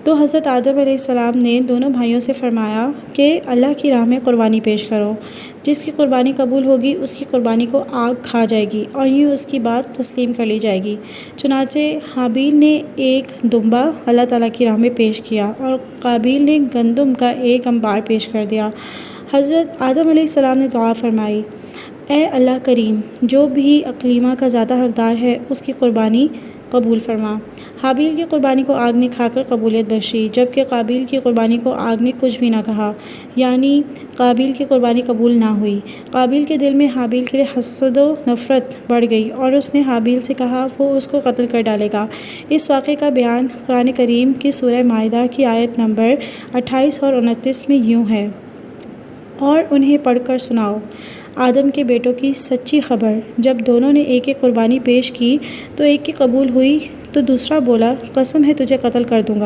تو حضرت آدم علیہ السلام نے دونوں بھائیوں سے فرمایا کہ اللہ کی راہ میں قربانی پیش کرو، جس کی قربانی قبول ہوگی اس کی قربانی کو آگ کھا جائے گی اور یوں اس کی بات تسلیم کر لی جائے گی۔ چنانچہ حابیل نے ایک دمبا اللہ تعالیٰ کی راہ میں پیش کیا اور قابیل نے گندم کا ایک انبار پیش کر دیا۔ حضرت آدم علیہ السلام نے دعا فرمائی، اے اللہ کریم، جو بھی اقلیمہ کا زیادہ حقدار ہے اس کی قربانی قبول فرما۔ حابیل کی قربانی کو آگ نے کھا کر قبولیت بخشی، جبکہ قابیل کی قربانی کو آگ نے کچھ بھی نہ کہا، یعنی قابیل کی قربانی قبول نہ ہوئی۔ قابیل کے دل میں حابیل کے لیے حسد و نفرت بڑھ گئی اور اس نے حابیل سے کہا وہ اس کو قتل کر ڈالے گا۔ اس واقعے کا بیان قرآن کریم کی سورہ مائدہ کی آیت نمبر 28 اور 29 میں یوں ہے، اور انہیں پڑھ کر سناؤ آدم کے بیٹوں کی سچی خبر، جب دونوں نے ایک ایک قربانی پیش کی تو ایک کی قبول ہوئی تو دوسرا بولا قسم ہے تجھے قتل کر دوں گا۔